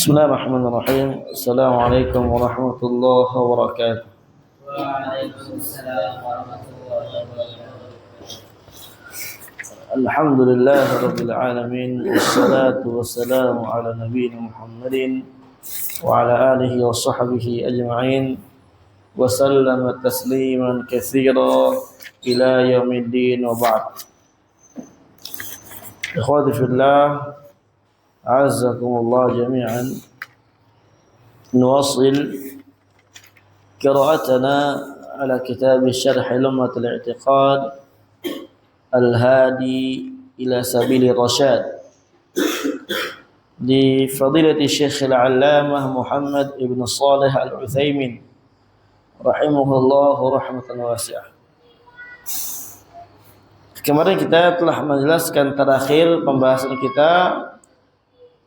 Bismillahirrahmanirrahim. Assalamualaikum warahmatullahi wabarakatuh. Waalaikumsalam warahmatullahi wabarakatuh. Alhamdulillah rabbil alamin. Wassalatu wassalamu ala nabiyyina Muhammadin wa ala alihi wa sahbihi ajma'in. Wa sallama tasliman katsira ila yaumiddin wa ba'd. Ikhwati fillah, a'azzakumullah jami'an. نواصل قراءتنا على كتاب شرح لمعة الاعتقاد الهادي إلى سبيل الرشاد لفضيلة الشيخ العلامة محمد بن صالح العثيمين رحمه الله رحمة واسعة. Kemarin kita telah menjelaskan terakhir pembahasan kita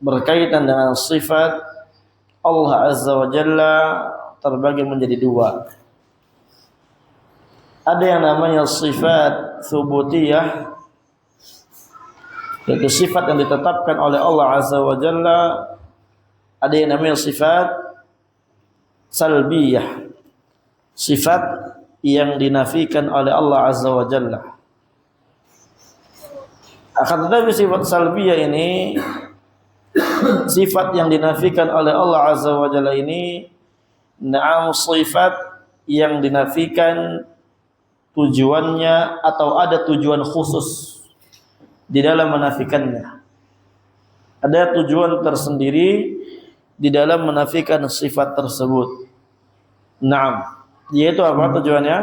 berkaitan dengan sifat Allah Azza wa Jalla terbagi menjadi dua. Ada yang namanya sifat tsubutiyah, yaitu sifat yang ditetapkan oleh Allah Azza wa Jalla. Ada yang namanya sifat salbiyah, sifat yang dinafikan oleh Allah Azza wa Jalla. Akan tetapi sifat salbiyah ini, sifat yang dinafikan oleh Allah Azza wa Jalla ini, na'am, sifat yang dinafikan tujuannya atau ada tujuan khusus di dalam menafikannya. Ada tujuan tersendiri di dalam menafikan sifat tersebut. Na'am, yaitu apa tujuannya?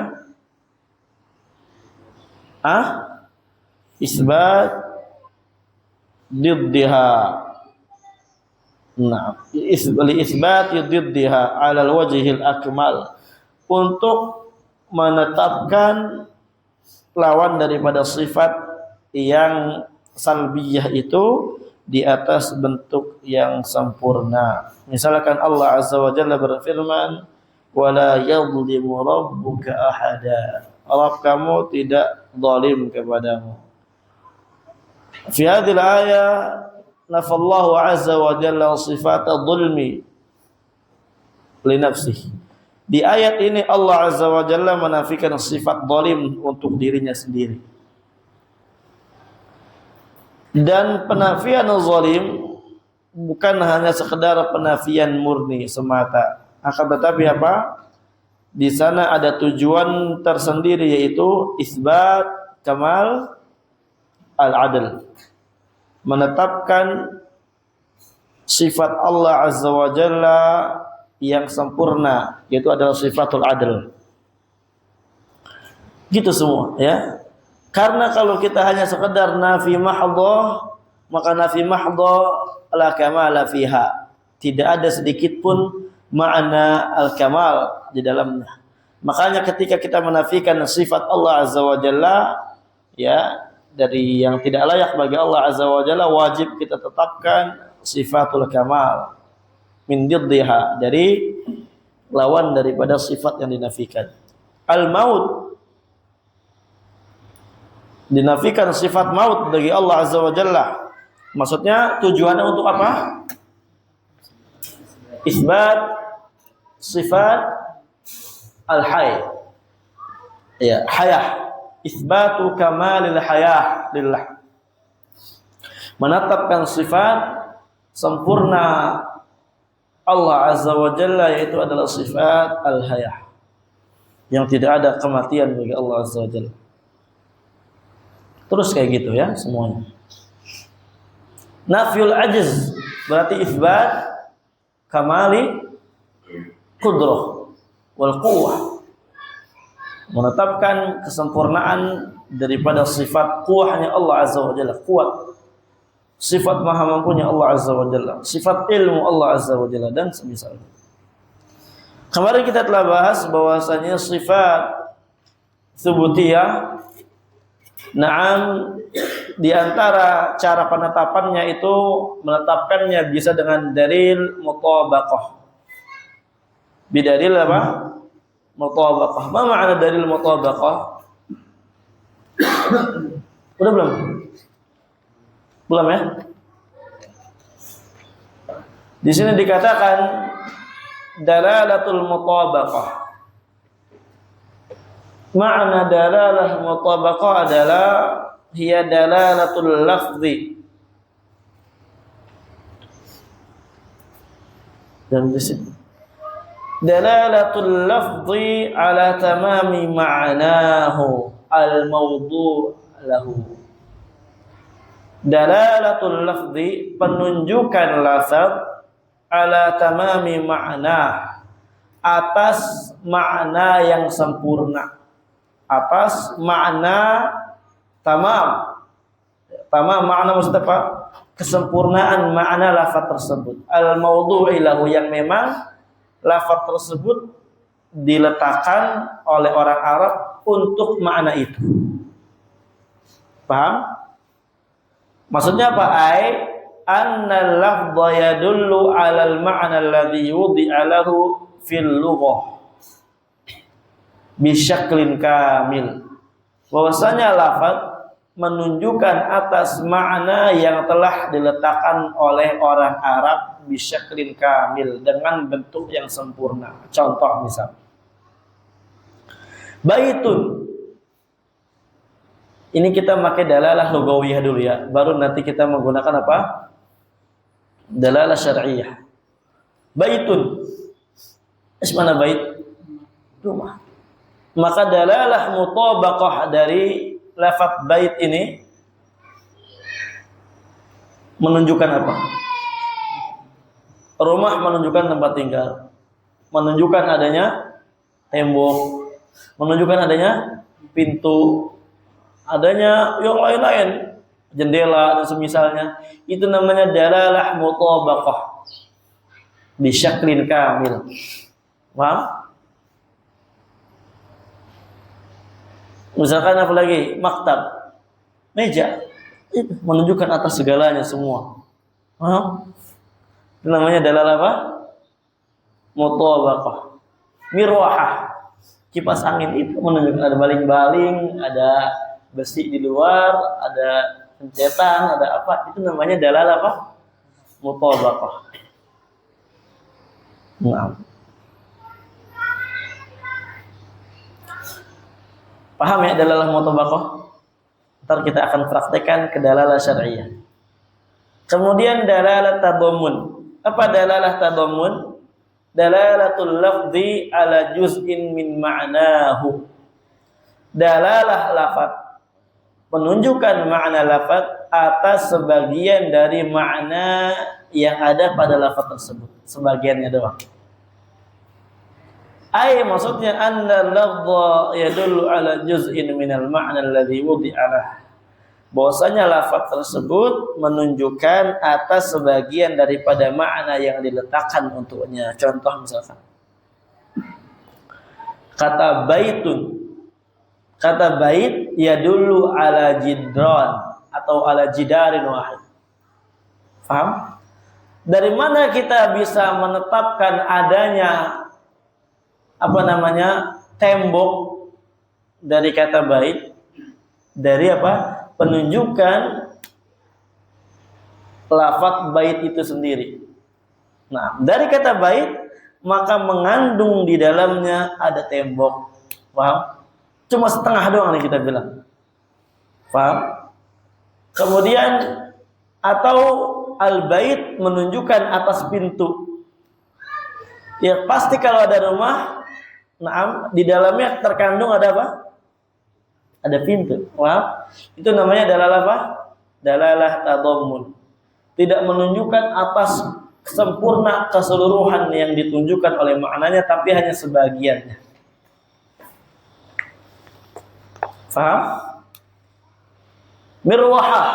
Isbat diddiha. Nah, isbat diddiha 'ala al-wajhil akmal, untuk menetapkan lawan daripada sifat yang salbiyah itu di atas bentuk yang sempurna. Misalkan Allah Azza wa Jalla berfirman, "Wala yadhlimu rabbuka ahada." Rabb kamu tidak zalim kepadamu. Fi hadhil ayah nafallahu azza wa jalla sifat adh-dhulmi li nafsihi. Di ayat ini Allah Azza wa Jalla menafikan sifat zalim untuk dirinya sendiri. Dan penafian zalim bukan hanya sekedar penafian murni semata, akan tetapi apa? Di sana ada tujuan tersendiri, yaitu isbat kamal al-adl, menetapkan sifat Allah Azza wa Jalla yang sempurna, yaitu adalah sifatul adl. Gitu semua ya. Karena kalau kita hanya sekedar nafi mahdhah, maka nafi mahdhah la kamala fiha, tidak ada sedikit pun makna al-kamal di dalamnya. Makanya ketika kita menafikan sifat Allah Azza wa Jalla, ya, dari yang tidak layak bagi Allah Azza wa Jalla, wajib kita tetapkan sifatul kamal min diddiha, dari lawan daripada sifat yang dinafikan. Al-maut, dinafikan sifat maut bagi Allah Azza wa Jalla. Maksudnya tujuannya untuk apa? Isbat sifat al-hayy, ya, hayah, isbatu kamalil hayah lillah, menetapkan sifat sempurna Allah Azza wa Jalla, yaitu adalah sifat al-hayah, yang tidak ada kematian bagi Allah Azza wa Jalla. Terus kayak gitu ya semuanya. Nafyul ajz berarti isbat kamali qudrah wal quwwah, menetapkan kesempurnaan daripada sifat kuahnya Allah Azza wa Jalla, kuat, sifat maha mampunya Allah Azza wa Jalla, sifat ilmu Allah Azza wa Jalla, dan semisalnya. Kemarin kita telah bahas bahwasanya sifat tsubutiyah, na'am, di antara cara penetapannya itu menetapkannya bisa dengan dalil mutabaqah. Bidalil apa? Mutabaqah. Ma makna dalil mutabaqah? Udah belum? Belum ya? Di sini dikatakan dalalatul mutabaqah. Makna dalalah mutabaqah adalah hiya dalalatul lafzi. Dan di sini dalalatul lafzi ala tamami ma'nahu al-mawdu' lahu. Dalalatul lafzi, penunjukan lafaz, ala tamami ma'na, atas makna yang sempurna, atas makna tamam. Tamam makna maksud apa? Kesempurnaan makna lafaz tersebut. Al-mawdu'i lahu, yang memang lafaz tersebut diletakkan oleh orang Arab untuk makna itu. Paham? Maksudnya apa? Anna lafdha yadullu 'alal ma'na alladhi wudi'a lahu fil lughah bi syaklin kamil. Bahwasanya lafaz menunjukkan atas makna yang telah diletakkan oleh orang Arab bi syaklin kamil, dengan bentuk yang sempurna. Contoh misal baitun. Ini kita pakai dalalah lugawiyah dulu ya, baru nanti kita menggunakan apa? Dalalah syar'iyah. Baitun. Mana bait? Rumah. Maka dalalah mutabaqah dari lafaz bait ini menunjukkan apa? Rumah menunjukkan tempat tinggal, menunjukkan adanya tembok, menunjukkan adanya pintu, adanya yang lain-lain, jendela dan semisalnya. Itu namanya dalalah mutabaqah bi syaklin kamil. Paham? Misalkan apa lagi? Maktab, meja, itu menunjukkan atas segalanya semua. Paham? Itu namanya dalalah apa? Mutabaqah. Mirwahah, kipas angin, itu menunjukkan ada baling-baling, ada besi di luar, ada pencetan, ada apa? Itu namanya dalalah apa? Mutabaqah. Nah. Paham ya dalalah mutabaqah? Ntar kita akan praktekkan ke dalalah syar'iyah. Kemudian dalalah tadammun. Apa dalalah tadammun? Dalalatul lafzi ala juz'in min ma'nahu. Dalalah lafaz, menunjukkan makna lafaz atas sebagian dari makna yang ada pada lafaz tersebut, sebagiannya doang. Maksudnya anna lafdha yadullu ala juz'in minal ma'na alladhi wudi'a lah. Bahwasanya lafaz tersebut menunjukkan atas sebagian daripada makna yang diletakkan untuknya. Contoh misalkan kata baitun. Kata bait yadullu ala jidran atau ala jidarin wahid. Paham? Dari mana kita bisa menetapkan adanya tembok dari kata bait? Dari apa? Penunjukan lafaz bait itu sendiri. Nah, dari kata bait maka mengandung di dalamnya ada tembok. Paham? Cuma setengah doang nih kita bilang. Paham? Kemudian atau al-bait menunjukkan atas pintu. Ya pasti kalau ada rumah, di dalamnya terkandung ada apa? Ada pintu. Paham? Itu namanya dalalah apa? Dalalah tadammun. Tidak menunjukkan atas sempurna keseluruhan yang ditunjukkan oleh maknanya, tapi hanya sebagiannya. Paham? Mirwahah.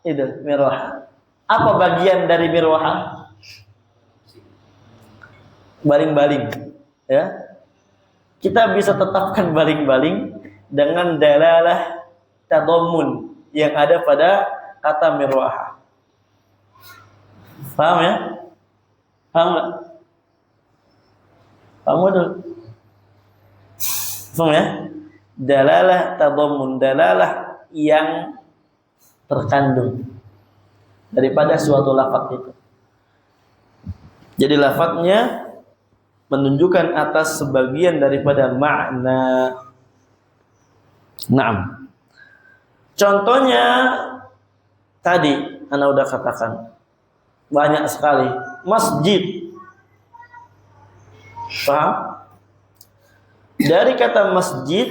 Itu mirwahah. Apa bagian dari mirwahah? Baling-baling. Ya. Kita bisa tetapkan baling-baling dengan dalalah tadammun yang ada pada kata mirwahah. Paham ya? Paham enggak? Paham dulu. Paham ya? Dalalah tadammun, dalalah yang terkandung daripada suatu lafaz itu. Jadi lafadznya menunjukkan atas sebagian daripada makna. Naam. Contohnya tadi ana udah katakan banyak sekali masjid. Paham? Dari kata masjid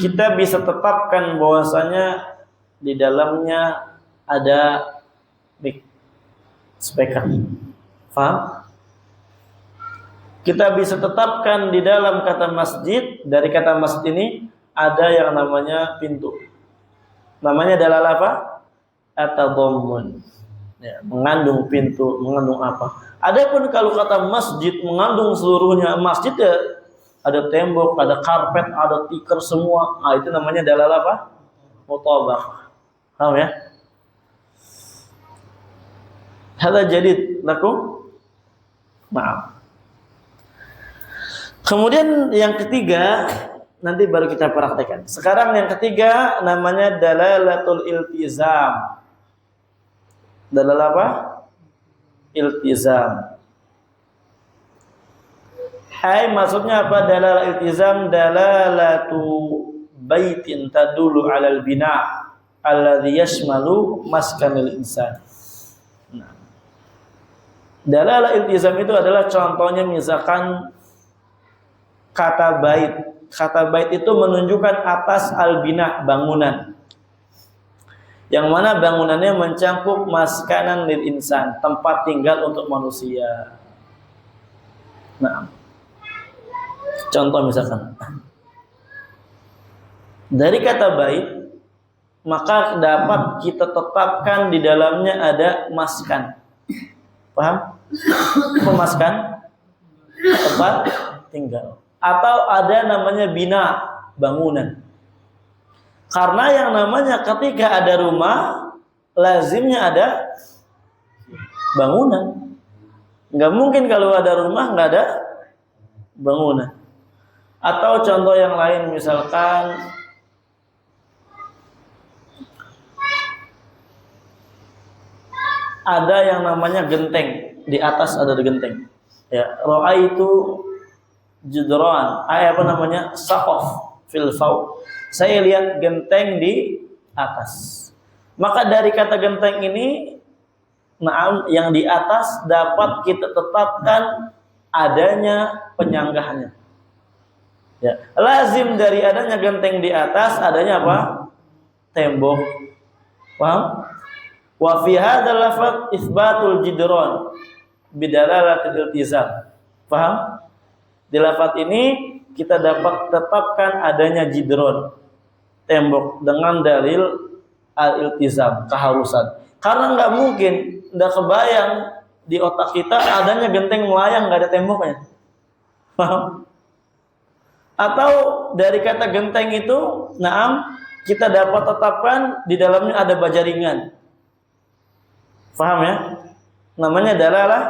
kita bisa tetapkan bahwasanya di dalamnya ada speaker. Paham? Kita bisa tetapkan di dalam kata masjid, dari kata masjid ini ada yang namanya pintu. Namanya adalah apa? At-tadammun. Ya, mengandung pintu, mengandung apa? Adapun kalau kata masjid mengandung seluruhnya, masjid ya ada tembok, ada karpet, ada tikar semua. Ah, itu namanya adalah apa? Mutabaqah. Paham ya? Hada jadid lakum? Maaf. Kemudian yang ketiga, nanti baru kita praktekkan. Sekarang yang ketiga namanya dalalatul iltizam. Dalal apa? Iltizam. Hai, maksudnya apa dalal iltizam? Dalalatu baitin tadulu alal bina alladhi yashmalu maskanil insan. Nah, dalal iltizam itu adalah contohnya misalkan kata bait. Kata bait itu menunjukkan atas al-bina, bangunan. Yang mana bangunannya mencakup maskanan lil insan, tempat tinggal untuk manusia. Nah, contoh misalkan dari kata bait, maka dapat kita tetapkan di dalamnya ada maskan. Paham? Pemaskan tempat tinggal. Atau ada namanya bina, bangunan. Karena yang namanya ketika ada rumah, lazimnya ada bangunan. Nggak mungkin kalau ada rumah nggak ada bangunan. Atau contoh yang lain misalkan ada yang namanya genteng, di atas ada genteng. Ya, roa itu judran, apa namanya? Saqaf fil fawq. Saya lihat genteng di atas. Maka dari kata genteng ini, naam, yang di atas dapat kita tetapkan adanya penyanggahnya. Ya, lazim dari adanya genteng di atas adanya apa? Tembok. Paham? Wa fi hadzal lafaz isbatul jidran bidalalatil iltizam. Paham? Di lafaz ini kita dapat tetapkan adanya jidron, tembok, dengan dalil al-iltizam, keharusan. Karena nggak mungkin, nggak kebayang di otak kita adanya genteng melayang nggak ada temboknya. Paham? Atau dari kata genteng itu, naam, kita dapat tetapkan di dalamnya ada baja ringan. Paham ya? Namanya dalalah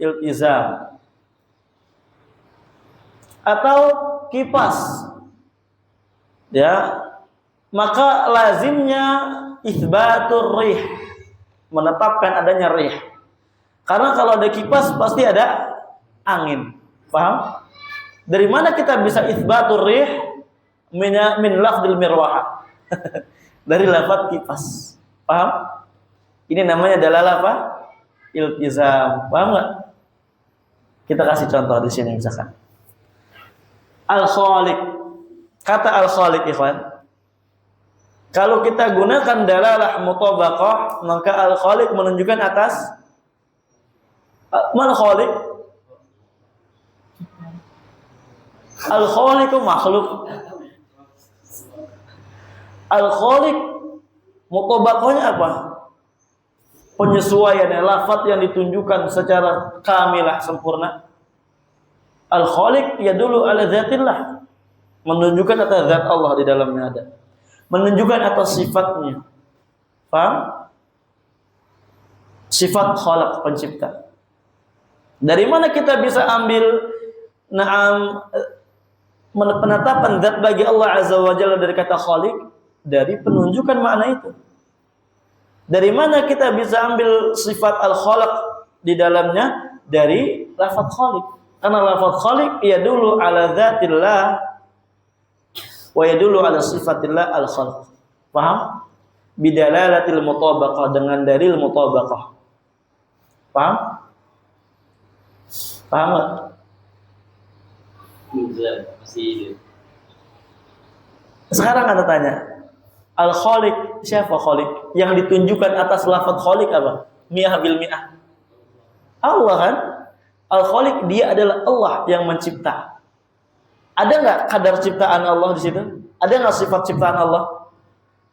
iltizam. Atau kipas, ya, maka lazimnya itsbatur rih, menetapkan adanya rih. Karena kalau ada kipas pasti ada angin. Paham? Dari mana kita bisa itsbatur rih? Min lafdil mirwah. Dari lafaz kipas. Paham? Ini namanya dalalah apa? Iltizam. Paham enggak? Kita kasih contoh di sini misalkan. Al-Khaliq. Kata Al-Khaliq, ikhwan. Kalau kita gunakan dalalah mutabaqah, maka Al-Khaliq menunjukkan atas man khaliq? Al-Khaliq makhluk. Al-Khaliq mutabaqahnya apa? Penyesuaian lafaz yang ditunjukkan secara kamilah, sempurna. Al-Khaliq ya dulu ala zatillah, menunjukkan atas zat Allah di dalamnya ada, menunjukkan atas sifatnya. Paham? Sifat khalaq, pencipta. Dari mana kita bisa ambil penetapan zat bagi Allah Azza wa Jalla dari kata Khaliq? Dari penunjukan makna itu. Dari mana kita bisa ambil sifat al-khalaq di dalamnya? dari lafaz khaliq. Karena lafaz khaliq yadullu ala dzatillah wa yadullu ala sifatillah al-khalq. Paham? Bidalalatil mutabaqah, dengan dalil mutabaqah. Paham? Paham enggak? Masih. Sekarang Anda tanya, al-khaliq, siapa khaliq? Yang ditunjukkan atas lafaz khaliq apa? Mi'ah bil mi'ah. Allah kan? Al-khaliq, dia adalah Allah yang mencipta. Ada enggak kadar ciptaan Allah di situ? Ada enggak sifat ciptaan Allah?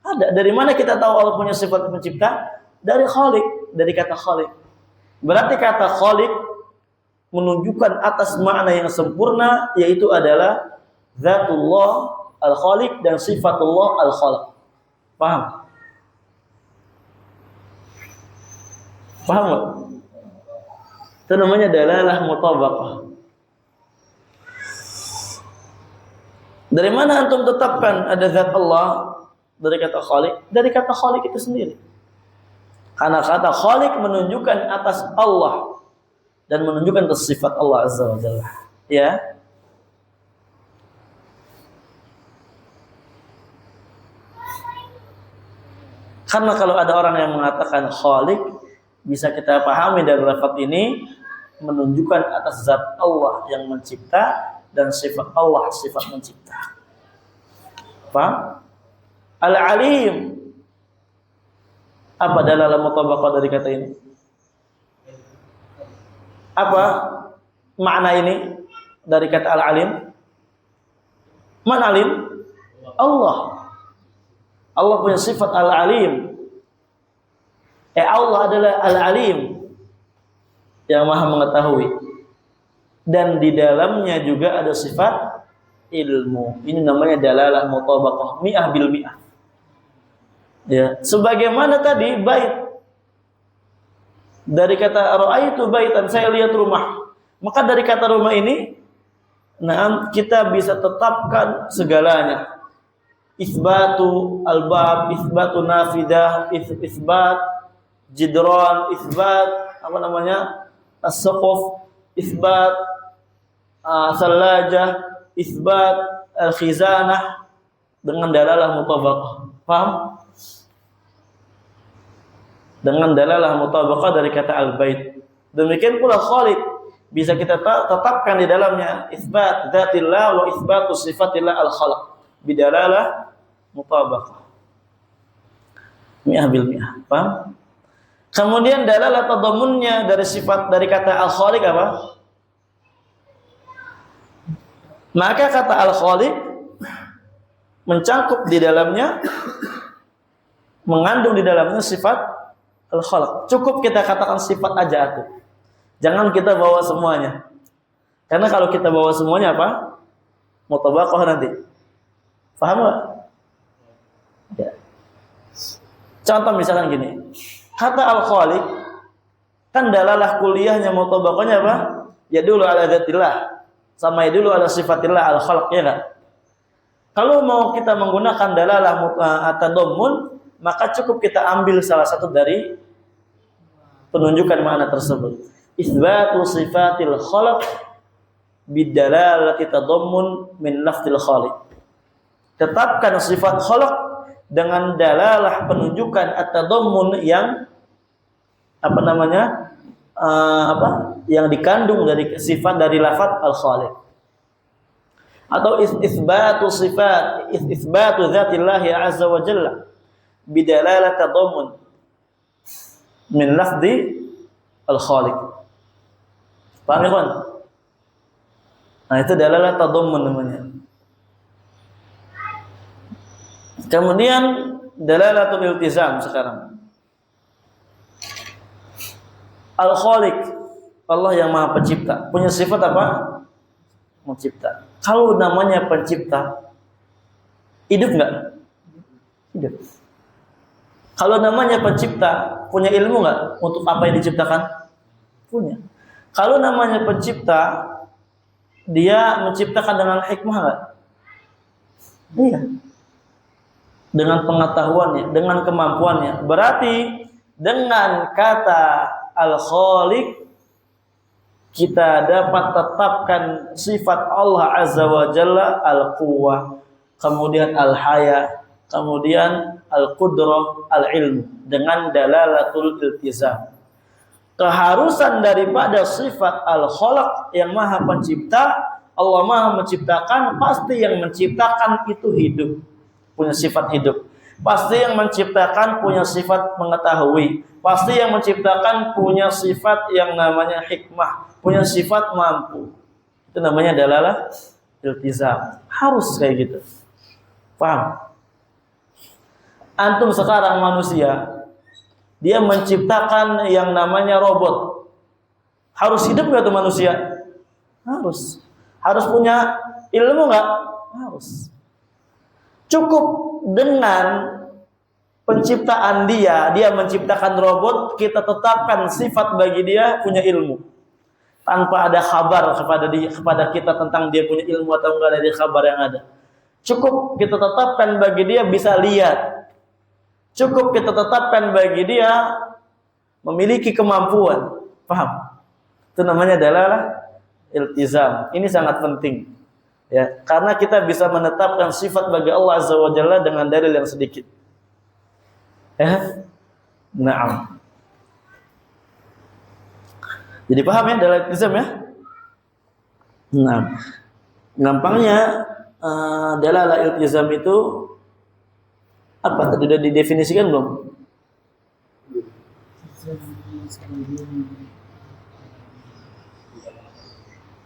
Ada. Dari mana kita tahu Allah punya sifat pencipta? Dari khaliq, dari kata khaliq. Berarti kata khaliq menunjukkan atas makna yang sempurna, yaitu adalah zatullah al-khaliq dan sifatullah al-khalq. Paham? Paham enggak? Itu namanya dalalah mutabaqah. Dari mana antum tetapkan ada zat Allah? Dari kata khaliq, dari kata khaliq itu sendiri. Karena kata khaliq menunjukkan atas Allah dan menunjukkan atas sifat Allah Azza wa Jalla. Ya. Karena kalau ada orang yang mengatakan khaliq, bisa kita pahami dari lafaz ini menunjukkan atas zat Allah yang mencipta dan sifat Allah sifat mencipta. Paham? Al-alim. Apa dalalah mutabaqah dari kata ini? Apa makna ini dari kata al-alim? Man alim? Allah. Allah punya sifat al-alim. Allah adalah al-alim, yang maha mengetahui. Dan di dalamnya juga ada sifat ilmu. Ini namanya dalalah mutabaqah, mi'ah bil mi'ah. Ya, sebagaimana tadi bait. Dari kata ra'aitu baitan, saya lihat rumah. Maka dari kata rumah ini, nah, kita bisa tetapkan segalanya. Isbatu al-bab, isbatu nafidah, isbat jidran, isbat apa namanya? As-saqaf, isbat salajah, isbat al-khizanah dengan dalalah mutabaqah. Paham? Dengan dalalah mutabaqah dari kata al-bait. Demikian pula khaliq bisa kita tetapkan di dalamnya isbat dzatillah wa isbatu sifatillah al-khalq bidalalah mutabaqah. Mi'ah bil mi'ah. Paham? Kemudian dalalah tadammunnya dari sifat dari kata al-khaliq apa? Maka kata al-khaliq mencangkup di dalamnya, mengandung di dalamnya sifat al-khalq. Cukup kita katakan sifat aja itu. Jangan kita bawa semuanya. Karena kalau kita bawa semuanya apa? Mutabaqah nanti. Paham enggak? Ya. Contoh misalkan gini. Kata al-khaliq kan dalalah kuliahnya mutabaqahnya apa? Ya dulu ala dzatillah sama ya dulu ala sifatillah al-khalq, ya kan? Kalau mau kita menggunakan dalalah at-tadammun, maka cukup kita ambil salah satu dari penunjukan makna tersebut. Isbatu sifatil khalq bidalalati tadammun min lafzil khaliq. Tetapkan sifat khalq dengan dalalah penunjukan at-tadammun yang apa namanya? Yang dikandung dari sifat dari lafaz al-khaliq. Atau isbatu sifat, isbatu dzatillah azza wa jalla bidalalah tadammun min lafzi al-khaliq. Paham ya, kawan? Nah, itu dalalah tadammun namanya. Kemudian dalalatul iltizam sekarang. Al-khaliq, Allah yang Maha Pencipta, punya sifat apa? Mencipta. Kalau namanya pencipta, hidup enggak? Hidup. Kalau namanya pencipta, punya ilmu enggak untuk apa yang diciptakan? Punya. Kalau namanya pencipta, dia menciptakan dengan hikmah enggak? Iya. Dengan pengetahuannya, dengan kemampuannya. Berarti dengan kata al-khaliq kita dapat tetapkan sifat Allah Azza wa Jalla al-quwwah, kemudian al-haya, kemudian al-qudrah, al-ilm dengan dalalatul iltizam. Keharusan daripada sifat al-khalaq yang maha pencipta, Allah maha menciptakan, pasti yang menciptakan itu hidup, punya sifat hidup. Pasti yang menciptakan punya sifat mengetahui. Pasti yang menciptakan punya sifat yang namanya hikmah, punya sifat mampu. Itu namanya dalalah iltizam. Harus kayak gitu. Paham? Antum sekarang manusia, dia menciptakan yang namanya robot. Harus hidup nggak tuh manusia? Harus. Harus punya ilmu nggak? Harus. Cukup dengan penciptaan dia menciptakan robot, kita tetapkan sifat bagi dia punya ilmu. Tanpa ada kabar kepada kita tentang dia punya ilmu atau enggak, dari kabar yang ada. Cukup kita tetapkan bagi dia bisa lihat. Cukup kita tetapkan bagi dia memiliki kemampuan. Paham? Itu namanya dalalah iltizam. Ini sangat penting. Ya, karena kita bisa menetapkan sifat bagi Allah Azza wa Jalla dengan dalil yang sedikit. Ya. Naam. Jadi paham ya dalil iltizam ya? Naam. Gampangnya dalalah iltizam itu apa? Tadi sudah didefinisikan belum?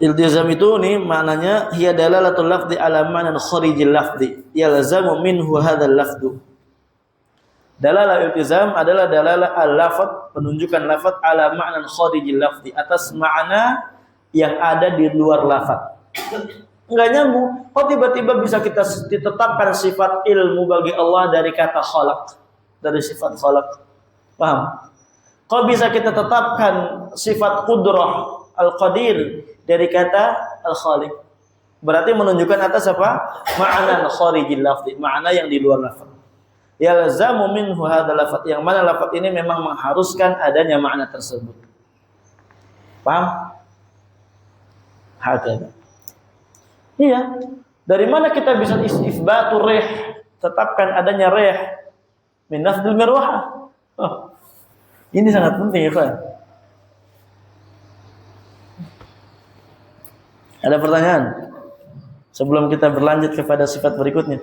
Iltizam itu nih maknanya hiya dalalatul lafzi ala ma'nan kharijil lafzi yalzamu minhu hadzal lafzu. Dalalah iltizam adalah dalalah al-lafz, penunjukan lafaz ala ma'nan kharijil lafzi, atas makna yang ada di luar lafaz. Enggak nyambung. Kok tiba-tiba bisa kita ditetapkan sifat ilmu bagi Allah dari kata khalaq, dari sifat khalaq. Paham? Kok bisa kita tetapkan sifat qudrah, al-qadir dari kata al-khaliq? Berarti menunjukkan atas apa? Ma'na kharijil lafzi, makna yang di luar lafaz. Yalzamu minhu hadzal lafaz, yang mana lafaz ini memang mengharuskan adanya makna tersebut. Paham? Hakika. Iya. Dari mana kita bisa isbatur rih, tetapkan adanya rih min nafdil mirwah? Oh. Ini sangat penting ya, Pak. Ada pertanyaan? Sebelum kita berlanjut kepada sifat berikutnya,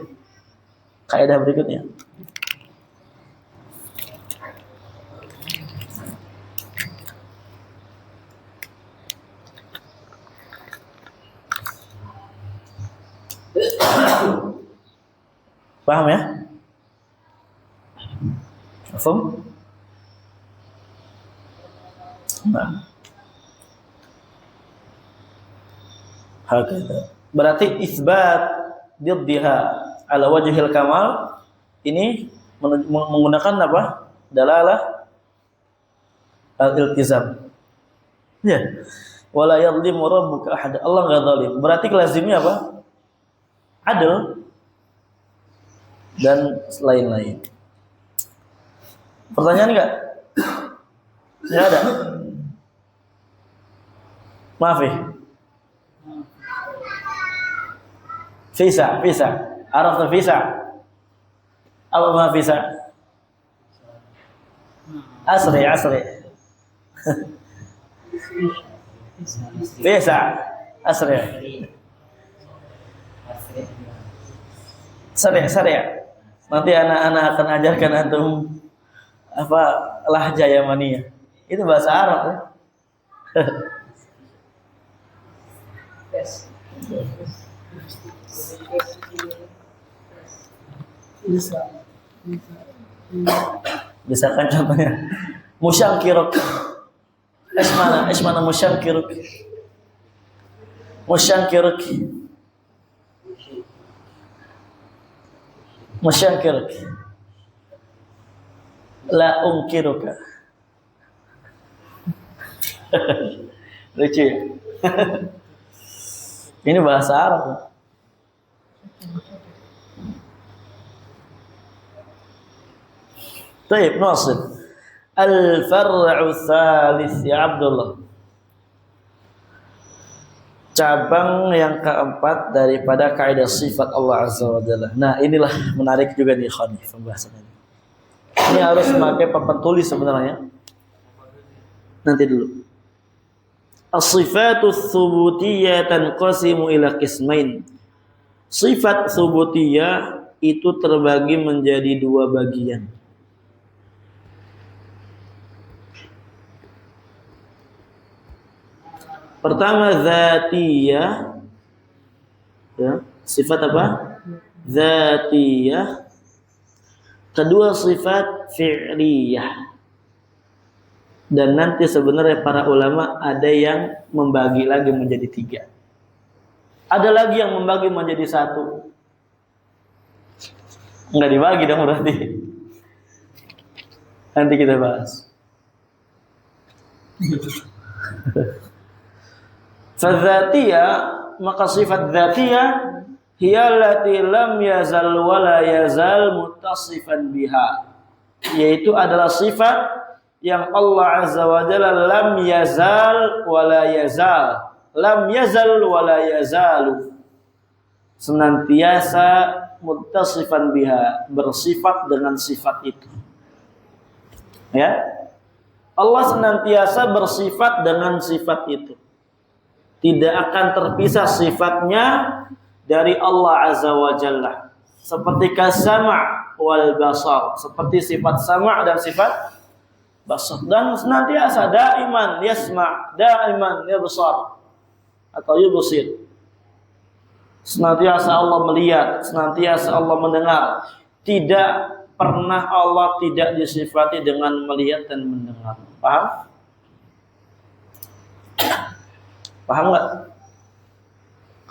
kaidah berikutnya. Paham ya? Paham? Nah. Hakika. Berarti isbat diddiha ala wajhil kamal ini menggunakan apa? Dalalah al-iltizam. Ya. Wala yadhlimu rabbuka ahad. Allah enggak zalim. Berarti lazimnya apa? Adil dan lain-lain. Pertanyaan enggak? Enggak ada. Maaf ya. Visa. Arafta visa? Apa ma visa? Asri. Visa. Asri. Sari. Nanti anak-anak akan ajarkan antum apa lahja Yamaniyah. Itu bahasa Arab ya. Bisa kan contohnya? Musyankiruk. Esmana musyankiruk. Musyankiruk. La unkiruka. Lucu ya? Ini bahasa Arab. Baik, Nasir. Al-far'u tsalits ya Abdullah. cabang yang keempat daripada kaidah sifat Allah Azza wa Jalla. Nah, inilah menarik juga nih ikhwan pembahasan ini. Ini harus memakai papan tulis sebenarnya. Nanti dulu. As-sifatu tsubutiyyah tanqasimu ila qismain. Sifat tsubutiyah itu terbagi menjadi dua bagian. Pertama dzatiyah, ya, sifat apa? Dzatiyah. Kedua sifat fi'liyah. Dan nanti sebenarnya para ulama ada yang membagi lagi menjadi tiga. Ada lagi yang membagi menjadi satu. Enggak dibagi dong berarti. Nanti kita bahas. Fadzatiyah, maka sifat dzatiyah hiya allati lam yazal wa la yazal muttasifan biha, yaitu adalah sifat yang Allah Azza wa Jalla lam yazal wa la yazal, lam yazal wa la yazalu, senantiasa muttasifan biha, bersifat dengan sifat itu. Ya, Allah senantiasa bersifat dengan sifat itu. Tidak akan terpisah sifatnya dari Allah Azza wa Jalla. Seperti kasama' wal basar, seperti sifat sama' dan sifat basar. Dan senantiasa daiman yasma', daiman yabsar atau yubsir. Senantiasa Allah melihat, senantiasa Allah mendengar. Tidak pernah Allah tidak disifati dengan melihat dan mendengar. Paham? Paham nggak?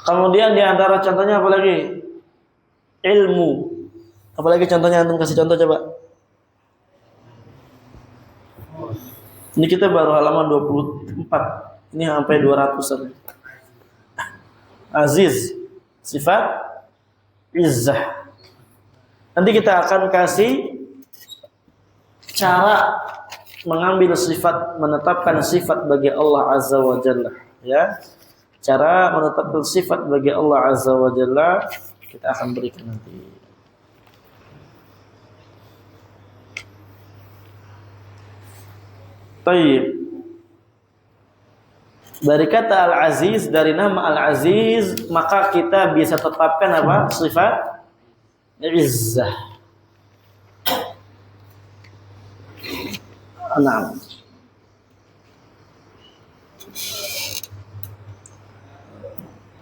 Kemudian di antara contohnya apa lagi? Ilmu. Apalagi contohnya, antum kasih contoh coba. Ini kita baru halaman 24. Ini sampai 200-an. Aziz, sifat izzah. Nanti kita akan kasih cara mengambil sifat, menetapkan sifat bagi Allah Azza wa Jalla. Ya, cara menetapkan sifat bagi Allah Azza wa Jalla kita akan berikan nanti. Baik. Dari kata Al-Aziz, dari nama Al-Aziz, maka kita bisa tetapkan apa? Sifat izzah. Nah,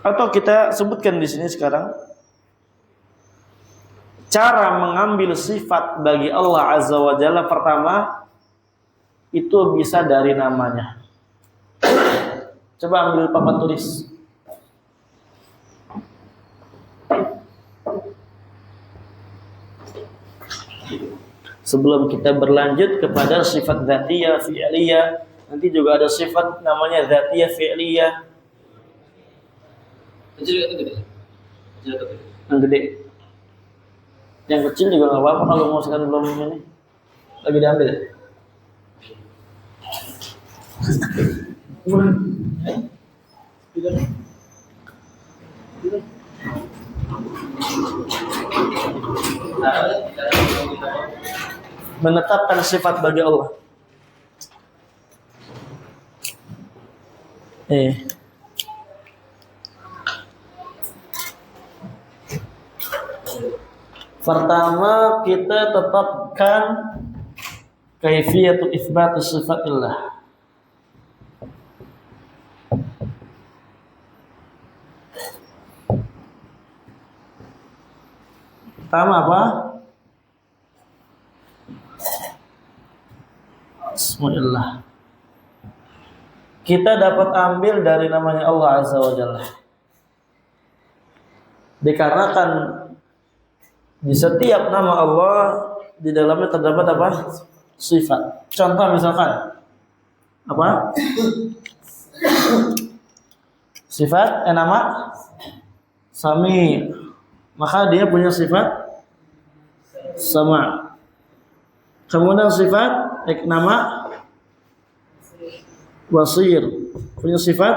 atau kita sebutkan di sini sekarang cara mengambil sifat bagi Allah Azza wa Jalla. Pertama itu bisa dari namanya. Coba ambil papan tulis. Sebelum kita berlanjut kepada sifat dzatiyah, fi'liyah, nanti juga ada sifat namanya dzatiyah, fi'liyah. Kecil atau gede? Kecil atau gede? Yang gede. Yang kecil juga nggak apa-apa kalau mau sekarang belum ini. Lagi diambil. Menetapkan sifat bagi Allah. Pertama kita tetapkan kaifiyatu itsbat sifatillah. Pertama apa? Bismillah. Kita dapat ambil dari namanya Allah Azza wa Jalla. Dikarenakan di setiap nama Allah di dalamnya terdapat apa? Sifat. Contoh misalkan apa? Sifat nama Sami, maka dia punya sifat sama. Kemudian sifat nama Basir, punya sifat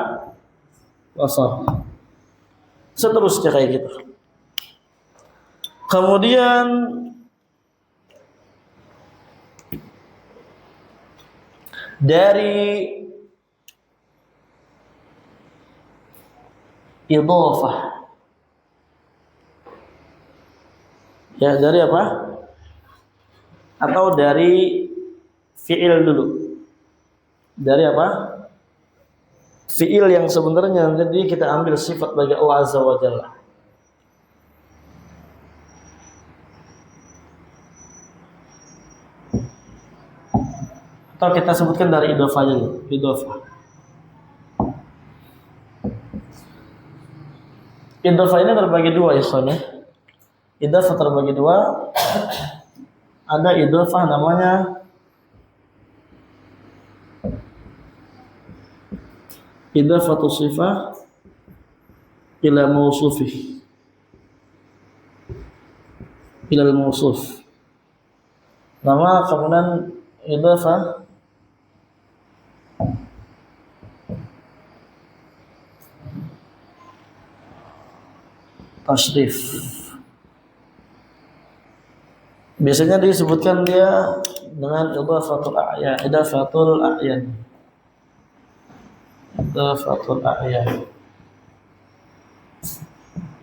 basar. Seterusnya kayak gitu. Kemudian dari idhofah. Ya, dari apa? Atau dari fi'il dulu. Dari apa? Fi'il yang sebenarnya jadi kita ambil sifat bagi Allah Azza wa Jalla. Atau kita sebutkan dari idhofah dulu. Idhofah. Idhofah ini terbagi dua ya, soalnya. Idhofah terbagi dua. Ada idhofah namanya idhofatu sifah ila mausufih. Ila al-mausuf. Nama kemudian idhofah tashrif. Biasanya disebutkan dia dengan idhafatul a'yan, idhafatul a'yan. Idhafatul a'yan.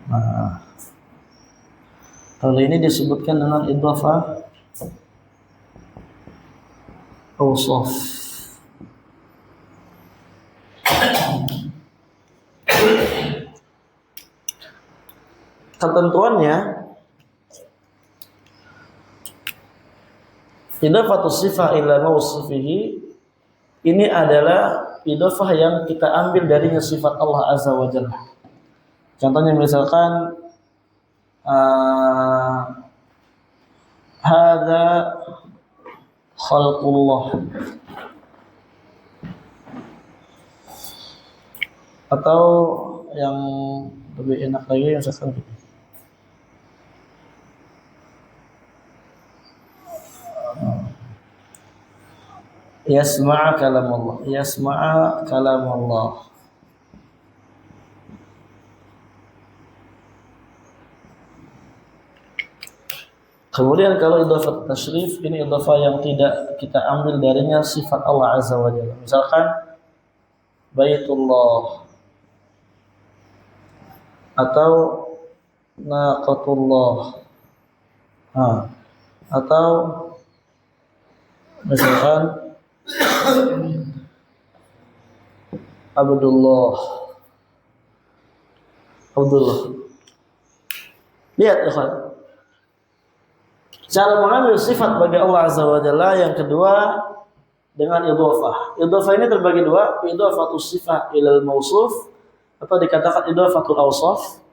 Nah, kalau ini disebutkan dengan idhafah awsaf. Ketentuannya idhafatu sifah ila mausufihi ini adalah idhafah yang kita ambil darinya sifat Allah Azza wa Jalla. Contohnya misalkan hadza khalqullah, atau yang lebih enak lagi misalkan gitu. Yasma'a kalam Allah, yasma'a kalam Allah. Kemudian kalau idhafat tasyrif, ini idhafah yang tidak kita ambil darinya sifat Allah Azza wa Jalla. Misalkan Baitullah atau Naqatullah. Atau misalkan Abdullah. Lihat ya kan? Cara mengambil sifat bagi Allah Azza wa Jalla yang kedua dengan idhafah. Idhafah ini terbagi dua, idhafatus sifah ilal mausuf atau dikatakan idhafatul awsaf,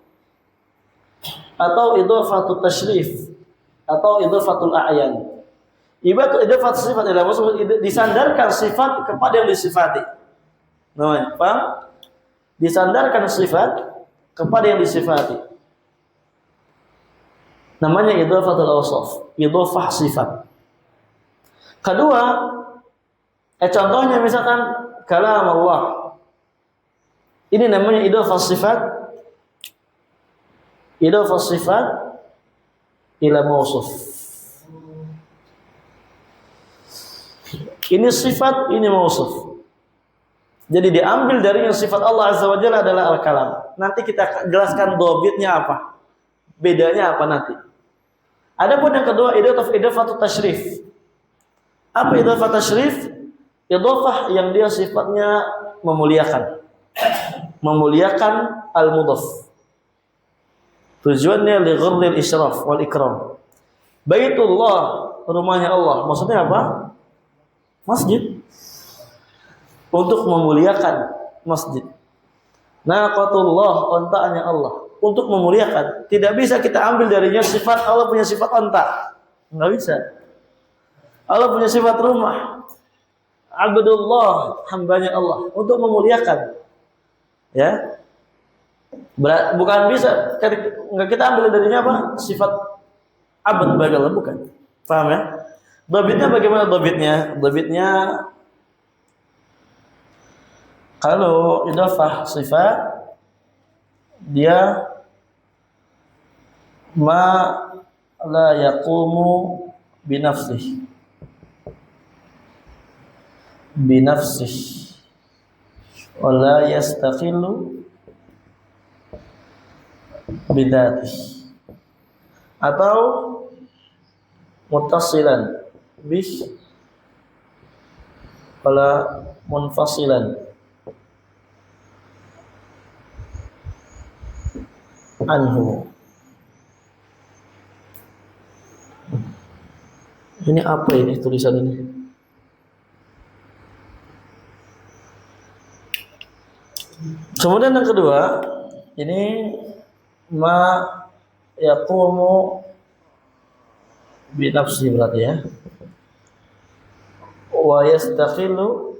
atau idhafatut tasyrif atau idhafatul a'yan. Idhafat sifat ilal mausuf disandarkan sifat kepada yang disifati. Namanya, paham? Disandarkan sifat kepada yang disifati. Namanya idhafatul awsaf, idhafah sifat. Kedua, contohnya misalkan kalam Allah. Ini namanya idhafah sifat. Idhafah sifat ila mausuf. Ini sifat, ini mausuf. Jadi diambil dari yang sifat Allah Azza wa Jalla adalah al-kalam. Nanti kita jelaskan dhabitnya apa. Bedanya apa nanti. Adapun yang kedua idhafatut tasyrif. Apa idhafat tasyrif? Idhafah yang dia sifatnya memuliakan. Memuliakan al-mudhaf. Tujuannya li ghardil isyraf wal ikram. Baitullah, rumahnya Allah. Maksudnya apa? Masjid. Untuk memuliakan masjid. Naqatullah, ontanya Allah. Untuk memuliakan. Tidak bisa kita ambil darinya sifat Allah punya sifat onta. Enggak bisa. Allah punya sifat rumah. Abdullah, hambanya Allah. Untuk memuliakan. Ya. Bukan bisa. Enggak kita ambil darinya apa? Sifat abd bagi Allah. Bukan. Paham ya? Dhabitnya bagaimana dhabitnya? Dhabitnya kalau idhafah sifat dia ma la yaqumu binafsihi wa la yastaqillu bidatihi, atau muttasilan bis wala munfasilan anhu. Ini apa ini tulisan ini? Kemudian yang kedua, ini ma yaqumu bi nafsi berarti ya. Wa yastaqillu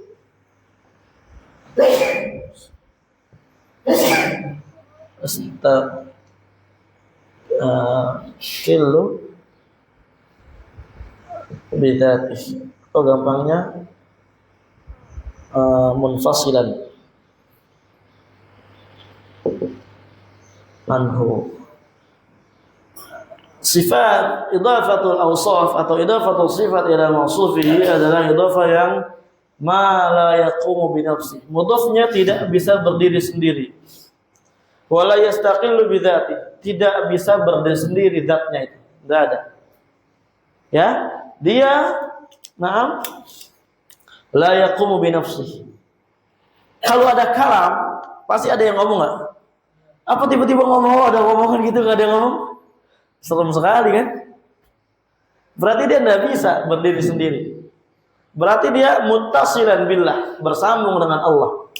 killu bidatihi. Oh gampangnya munfasilan anhu. Sifat idafatul awsaf atau idafatul sifat ila mausufihi adalah idafah yang ma la yaqumu bi nafsi. Mudhafnya tidak bisa berdiri sendiri. Wala yastaqillu bi dzati, tidak bisa berdiri sendiri zatnya itu. Enggak ada. Ya, dia na'am la yaqumu bi nafsihi. Kalau ada kalam, pasti ada yang ngomong enggak? Apa tiba-tiba ngomong, ada ngomongan gitu enggak ada yang ngomong? Serem sekali kan? Berarti dia tidak bisa berdiri sendiri. Berarti dia muttasilan billah, bersambung dengan Allah.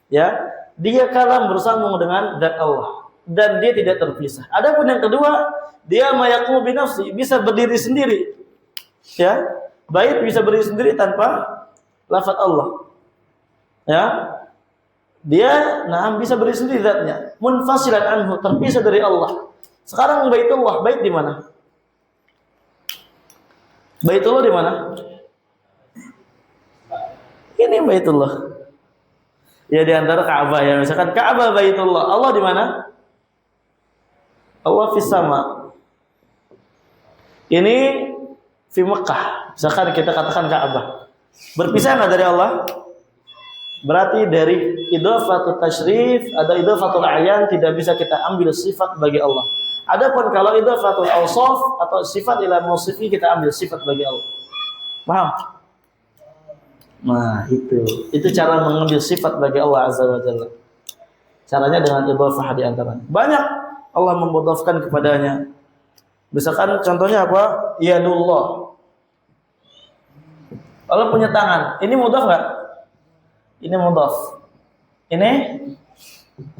Ya, dia kalam bersambung dengan zat Allah dan dia tidak terpisah. Adapun yang kedua, dia mayaqumu bi nafsi, bisa berdiri sendiri. Ya, bait bisa berdiri sendiri tanpa lafaz Allah. Ya. Dia bisa berdiri sendiri zatnya, munfasilan anhu, terpisah dari Allah. Sekarang Baitullah, bait di mana? Baitullah di mana? Ini Baitullah. Ya di antara Ka'bah ya, misalkan Ka'bah Baitullah. Allah di mana? Allah fis sama. Ini fi Mekah. Misalkan kita katakan Ka'bah. Berpisah enggak dari Allah? Berarti dari idhafatul tasyrif ada idhafatul a'yan, tidak bisa kita ambil sifat bagi Allah. Adapun kalau idhafatul awsaf atau sifat ila mausifi, kita ambil sifat bagi Allah. Paham? Nah, itu cara mengambil sifat bagi Allah azza wa jalla. Caranya dengan idhafah di antaranya. Banyak Allah memudhafkan kepadanya. Misalkan contohnya apa? Yadullah. Allah punya tangan. Ini mudhaf enggak? Ini mudhaf. Ini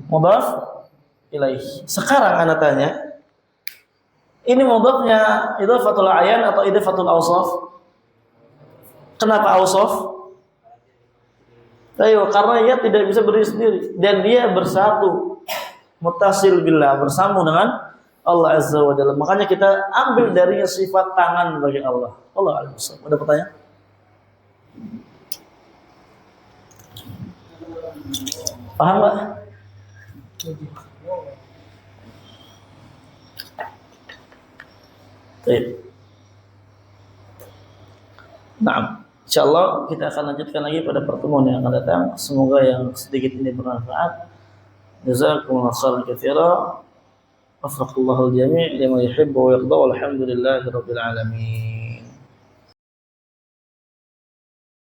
mudhaf ilaih. Sekarang ana tanya, ini mudhafnya idhafatul a'yan atau idhafatul awsaf? Kenapa awsaf? Ayo, karena ia tidak bisa berdiri sendiri dan dia bersatu, muttasil billah, bersambung dengan Allah azza wa jalla. Makanya kita ambil dari sifat tangan bagi Allah. Allah a'lam. Ada pertanyaan? Paham nggak? Baik. Nah, insyaallah kita akan lanjutkan lagi pada pertemuan yang akan datang. Semoga yang sedikit ini bermanfaat. Jazakumullahu khairan katsira. Waffaqallahu al-jami' lima yuhibbu wa yarda. Walhamdulillahirabbil alamin.